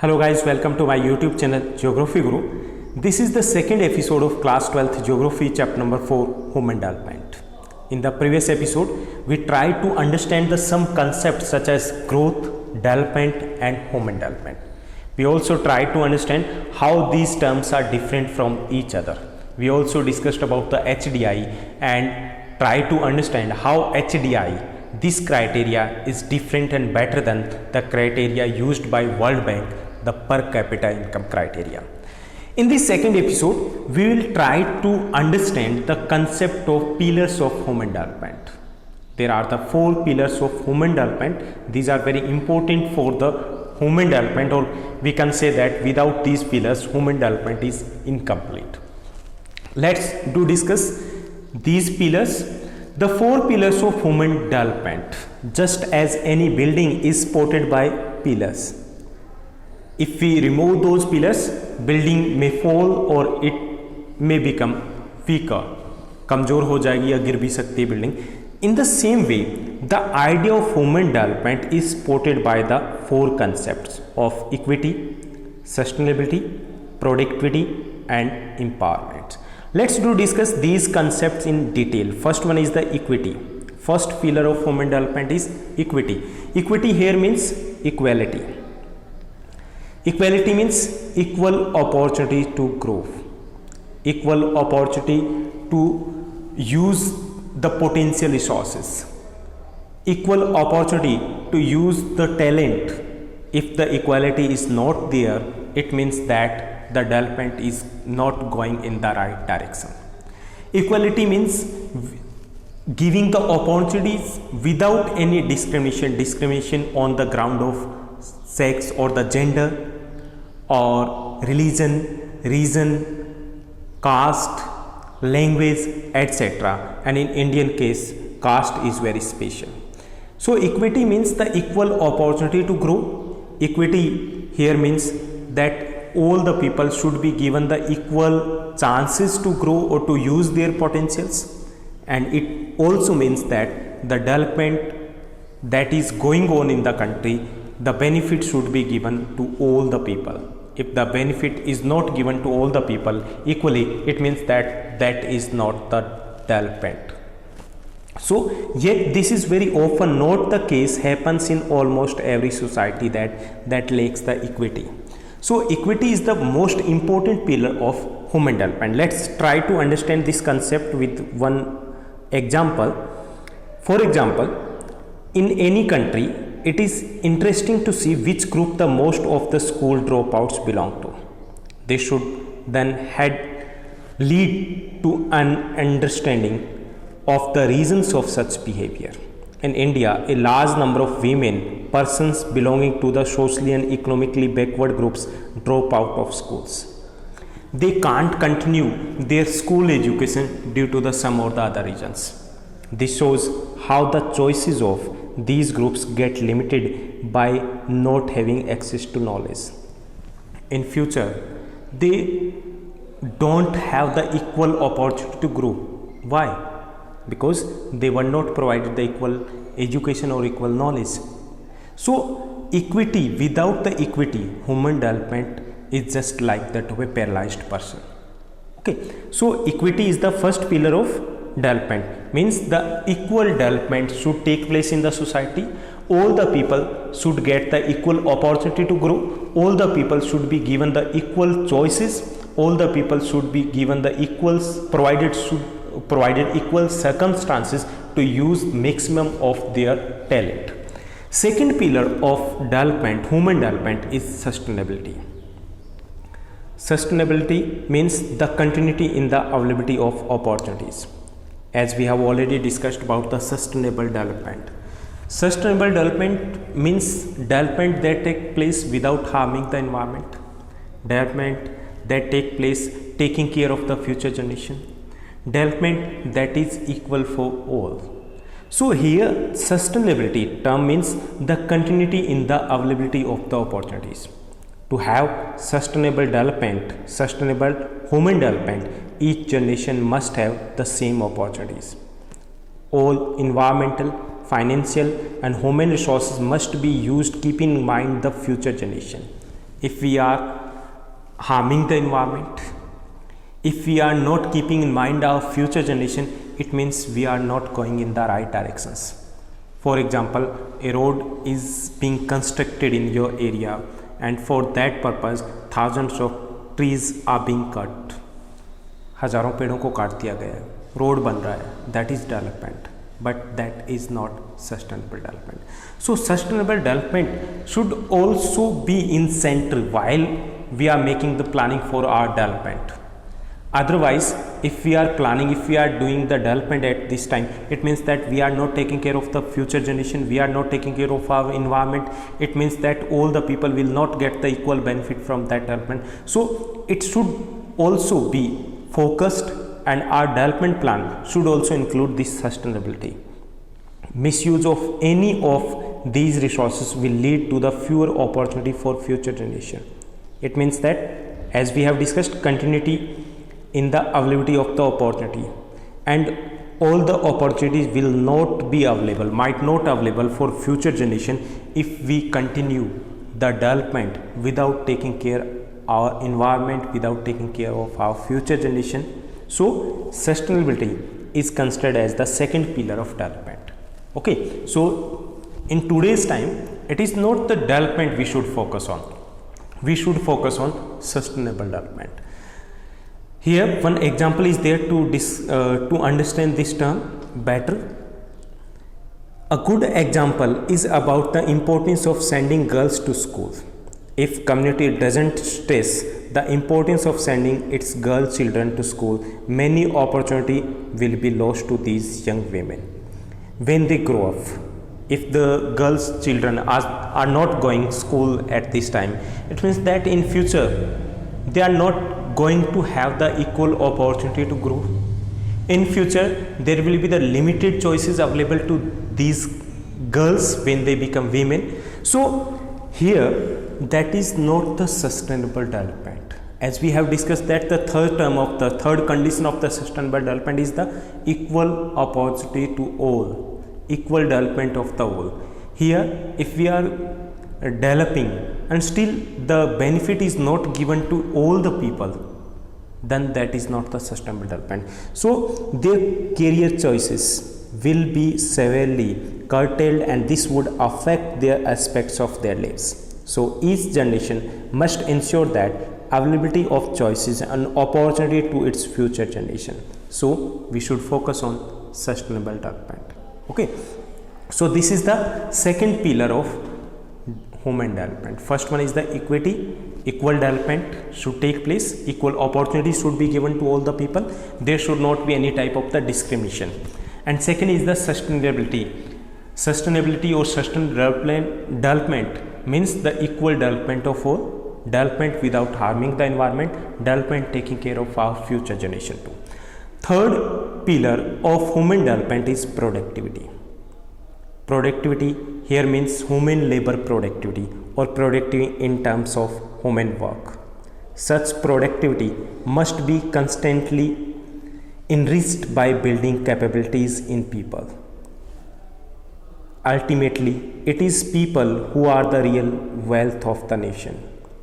Hello guys, welcome to my YouTube channel Geography Guru. This is the second episode of class 12th Geography chapter number 4 Human Development. In the previous episode, we tried to understand some concepts such as growth, development and human development. We also tried to understand how these terms are different from each other. We also discussed about the HDI and tried to understand how HDI, this criteria is different and better than the criteria used by World Bank, the per capita income criteria. In this second episode, we will try to understand the concept of pillars of human development. There are the 4 pillars of human development. These are very important for the human development, or we can say that without these pillars, human development is incomplete. Let's discuss these pillars. The 4 pillars of human development, just as any building is supported by pillars. If we remove those pillars, building may fall or it may become weaker. कमजोर हो जाएगी या गिर भी सकती है building. In the same way, the idea of human development is supported by the 4 concepts of equity, sustainability, productivity and empowerment. Let's discuss these concepts in detail. First one is the equity. First pillar of human development is equity. Equity here means equality. Equality means equal opportunity to grow, equal opportunity to use the potential resources, equal opportunity to use the talent. If the equality is not there, it means that the development is not going in the right direction. Equality means giving the opportunities without any discrimination on the ground of sex or the gender or religion, region, caste, language, etc. And in Indian case, caste is very special. So equity means the equal opportunity to grow. Equity here means that all the people should be given the equal chances to grow or to use their potentials. And it also means that the development that is going on in the country, the benefit should be given to all the people. If the benefit is not given to all the people equally, it means that that is not the development. So yet this is very often not the case, happens in almost every society that lacks the equity. So equity is the most important pillar of human development. Let's try to understand this concept with one example. For example, in any country, it is interesting to see which group the most of the school dropouts belong to. They should then lead to an understanding of the reasons of such behavior. In India, a large number of persons belonging to the socially and economically backward groups drop out of schools. They can't continue their school education due to some or the other reasons. This shows how the choices of these groups get limited by not having access to knowledge. In future, they don't have the equal opportunity to grow. Why? Because they were not provided the equal education or equal knowledge. So equity, without the equity, human development is just like that of a paralyzed person. Okay, so equity is the first pillar of development, means the equal development should take place in the society. All the people should get the equal opportunity to grow. All the people should be given the equal choices. All the people should be given the provided equal circumstances to use maximum of their talent. Second pillar of development, human development, is sustainability. Sustainability means the continuity in the availability of opportunities. As we have already discussed about the sustainable development. Sustainable development means development that takes place without harming the environment. Development that takes place taking care of the future generation. Development that is equal for all. So here sustainability term means the continuity in the availability of the opportunities. To have sustainable development, sustainable human development, each generation must have the same opportunities. All environmental, financial and human resources must be used keeping in mind the future generation. if we are harming the environment, if we are not keeping in mind our future generation, it means we are not going in the right directions. For example, a road is being constructed in your area, and for that purpose thousands of trees are being cut. हजारों पेड़ों को काट दिया गया है, road बन रहा है, that is development, but that is not sustainable development. So sustainable development should also be in center while we are making the planning for our development. Otherwise, if we are planning, if we are doing the development at this time, it means that we are not taking care of the future generation, we are not taking care of our environment. It means that all the people will not get the equal benefit from that development. So it should also be focused, and our development plan should also include this sustainability. Misuse of any of these resources will lead to the fewer opportunity for future generation. It means that, as we have discussed, continuity in the availability of the opportunity, and all the opportunities will not be available, might not available for future generation if we continue the development without taking care our environment, without taking care of our future generation. So sustainability is considered as the second pillar of development. Okay, so in today's time, it is not the development we should focus on, we should focus on sustainable development. Here one example is there to understand this term better. A good example is about the importance of sending girls to school. If community doesn't stress the importance of sending its girl children to school, many opportunity will be lost to these young women when they grow up. If the girls children are not going school at this time, it means that in future they are not going to have the equal opportunity to grow. In future there will be the limited choices available to these girls when they become women. So here that is not the sustainable development. As we have discussed that the third condition of the sustainable development is the equal opportunity to all, equal development of the all. Here if we are developing and still the benefit is not given to all the people, then that is not the sustainable development. So their career choices will be severely curtailed, and this would affect their aspects of their lives. So each generation must ensure that availability of choices and opportunity to its future generation. So we should focus on sustainable development. Okay, so this is the second pillar of human development. First one is the equity, equal development should take place, equal opportunities should be given to all the people, there should not be any type of the discrimination. And second is the sustainability. Sustainability or sustainable development means the equal development of all, development without harming the environment, development taking care of our future generation too. Third pillar of human development is productivity. Productivity here means human labor productivity or productivity in terms of human work. Such productivity must be constantly enriched by building capabilities in people. Ultimately, it is people who are the real wealth of the nation.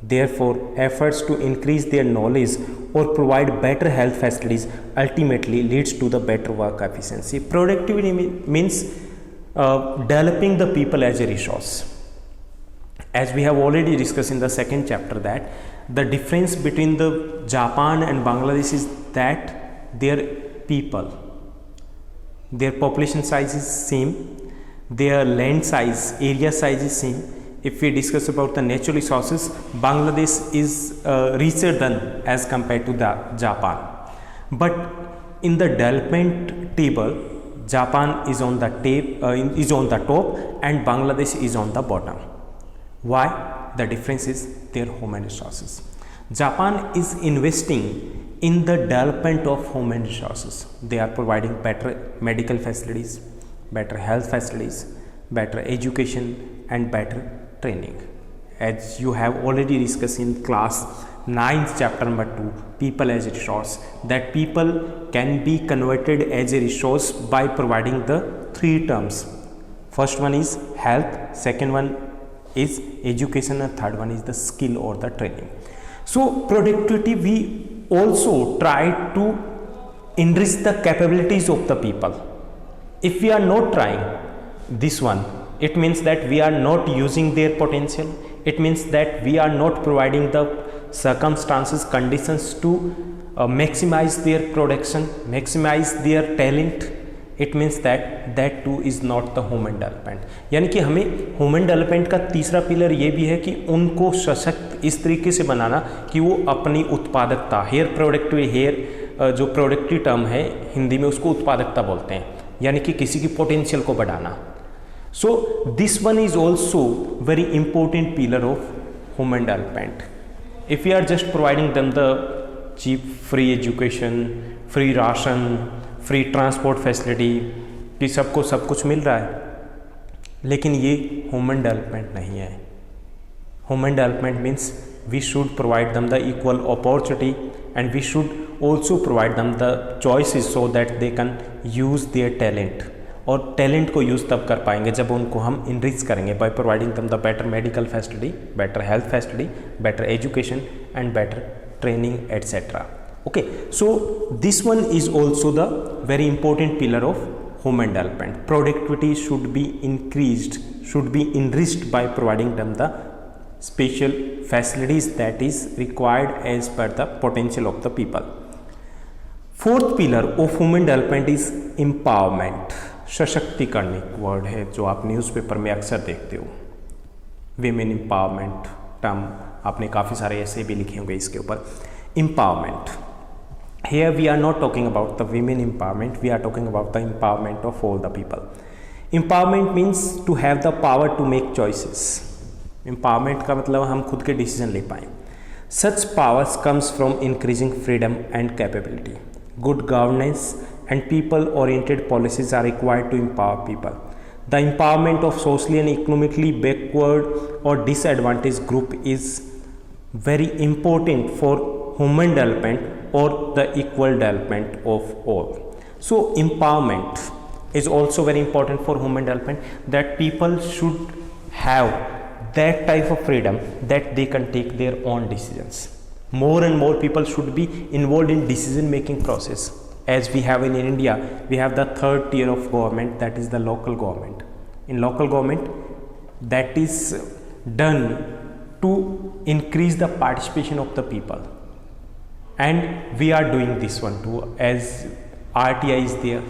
Therefore, efforts to increase their knowledge or provide better health facilities ultimately leads to the better work efficiency. Productivity means developing the people as a resource. As we have already discussed in the second chapter, that the difference between the Japan and Bangladesh is that their people, their population size is same, their land size, area size is same. If we discuss about the natural resources, Bangladesh is richer than as compared to the Japan. But in the development table, Japan is on the top and Bangladesh is on the bottom. Why? The difference is their human resources. Japan is investing in the development of human resources. They are providing better medical facilities, better health facilities, better education and better training. As you have already discussed in class 9th chapter number 2, people as a resource, that people can be converted as a resource by providing the three terms. First one is health, second one is education and third one is the skill or the training. So productivity, we also try to enrich the capabilities of the people. If we are not trying this one, it means that we are not using their potential. It means that we are not providing the circumstances, conditions to maximize their production, maximize their talent. It means that too is not the human development. यानी कि हमें human development का तीसरा pillar ये भी है कि उनको सशक्त इस तरीके से बनाना कि वो अपनी उत्पादकता, जो प्रोडक्टिव टर्म है हिंदी में उसको उत्पादकता बोलते हैं, यानी कि किसी की पोटेंशियल को बढ़ाना. So this one is also very important pillar of human development. If we are just providing them the cheap free education, free ration, free transport facility कि सबको सब कुछ मिल रहा है, लेकिन ये ह्यूमन डेवलपमेंट नहीं है. Human development means we should provide them the equal opportunity and we should also provide them the choices so that they can use their talent. और टैलेंट को यूज़ तब कर पाएंगे जब उनको हम इनरिच करेंगे by providing them the better medical facility, better health facility, better education and better training etcetera. Okay, so this one is also the very important pillar of human development. Productivity should be increased, should be enriched by providing them the special facilities that is required as per the potential of the people. Fourth pillar of human development is empowerment. सशक्तिकरण एक word है जो आप newspaper में अक्सर देखते हो. Women empowerment term आपने काफ़ी सारे ऐसे भी लिखे होंगे इसके ऊपर. Empowerment. Here we are not talking about the women empowerment, we are talking about the empowerment of all the people. Empowerment means to have the power to make choices. Empowerment का मतलब हम खुद के डिसीजन ले पाएँ. Such powers comes from increasing freedom and capability. Good governance and people-oriented policies are required to empower people. The empowerment of socially and economically backward or disadvantaged group is very important for human development or the equal development of all. So empowerment is also very important for human development, that people should have that type of freedom that they can take their own decisions. More and more people should be involved in decision making process. As we have in India, we have the third tier of government, that is the local government. In local government, that is done to increase the participation of the people. And we are doing this one too, as RTI is there.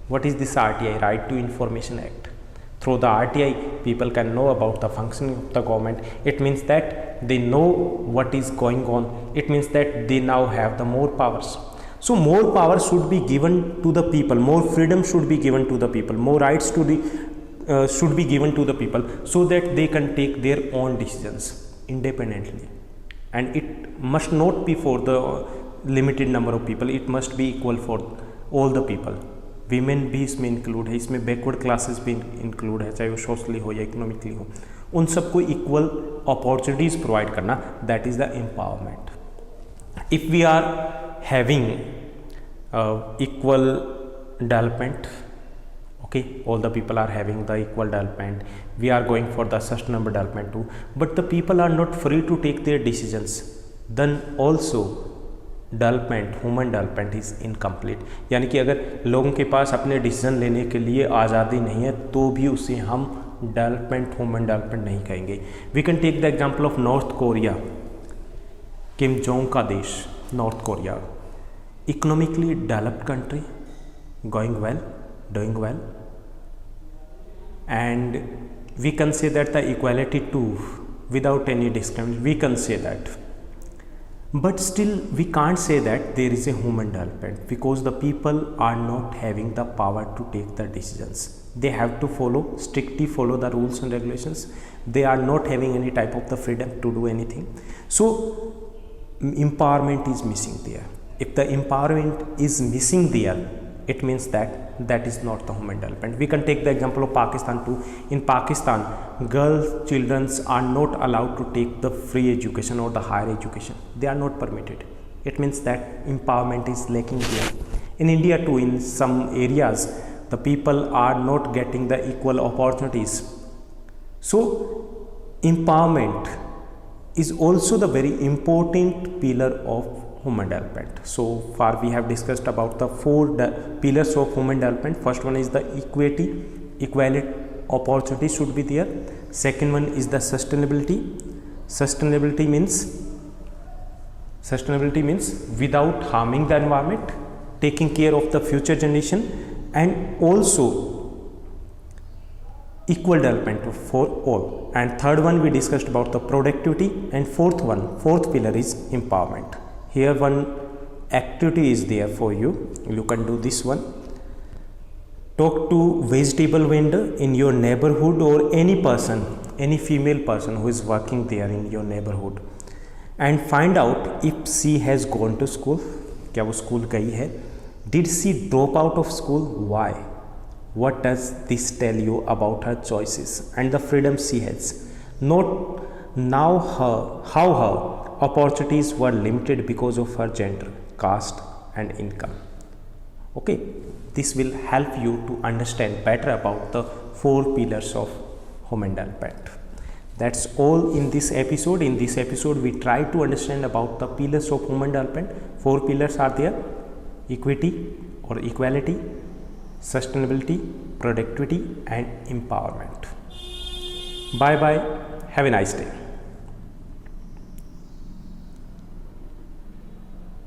What is this RTI? Right to Information Act. Through the RTI, people can know about the functioning of the government. It means that they know what is going on. It means that they now have the more powers. So more power should be given to the people, more freedom should be given to the people, more rights to the should be given to the people, so that they can take their own decisions independently. And it must not be for the limited number of people, it must be equal for all the people. Women भी इसमें include है, इसमें backward classes भी include है, चाहे वो socially हो या इकोनॉमिकली हो. उन सबको इक्वल अपॉर्चुनिटीज़ प्रोवाइड करना, that is the empowerment. If we are having equal development, okay, all the people are having the equal development, we are going for the sustainable development too, but the people are not free to take their decisions, then also development, human development is incomplete. यानी कि अगर लोगों के पास अपने decision लेने के लिए आज़ादी नहीं है तो भी उसे हम डेवलपमेंट, ह्यूमन डेवलपमेंट नहीं कहेंगे. We can take the example of North Korea. Kim Jong का देश North Korea, economically developed country, going well, doing well, and we can say that the equality too, without any discrimination, we can say that. But still we can't say that there is a human development, because the people are not having the power to take the decisions. They have to strictly follow the rules and regulations. They are not having any type of the freedom to do anything. So empowerment is missing there. If the empowerment is missing there, it means that is not the human development. We can take the example of Pakistan too. In Pakistan, children are not allowed to take the free education or the higher education. They are not permitted. It means that empowerment is lacking there. In India too, in some areas, the people are not getting the equal opportunities. So empowerment is also the very important pillar of human development. So far we have discussed about the four pillars of human development. First one is the equality, opportunity should be there. Second one is the sustainability. Sustainability means without harming the environment, taking care of the future generation, and also equal development for all. And third one we discussed about the productivity, and fourth pillar is empowerment. Here one activity is there for you. You can do this one. Talk to vegetable vendor in your neighborhood, or any person, any female person who is working there in your neighborhood, and find out if she has gone to school. क्या वो school गई है? Did she drop out of school? Why? What does this tell you about her choices and the freedom she has? Note now how her opportunities were limited because of her gender, caste and income. Okay, this will help you to understand better about the four pillars of human development. That's all in this episode. In this episode we try to understand about the pillars of human development. Four pillars are there: equity or equality, sustainability, productivity and empowerment. Bye bye. Have a nice day.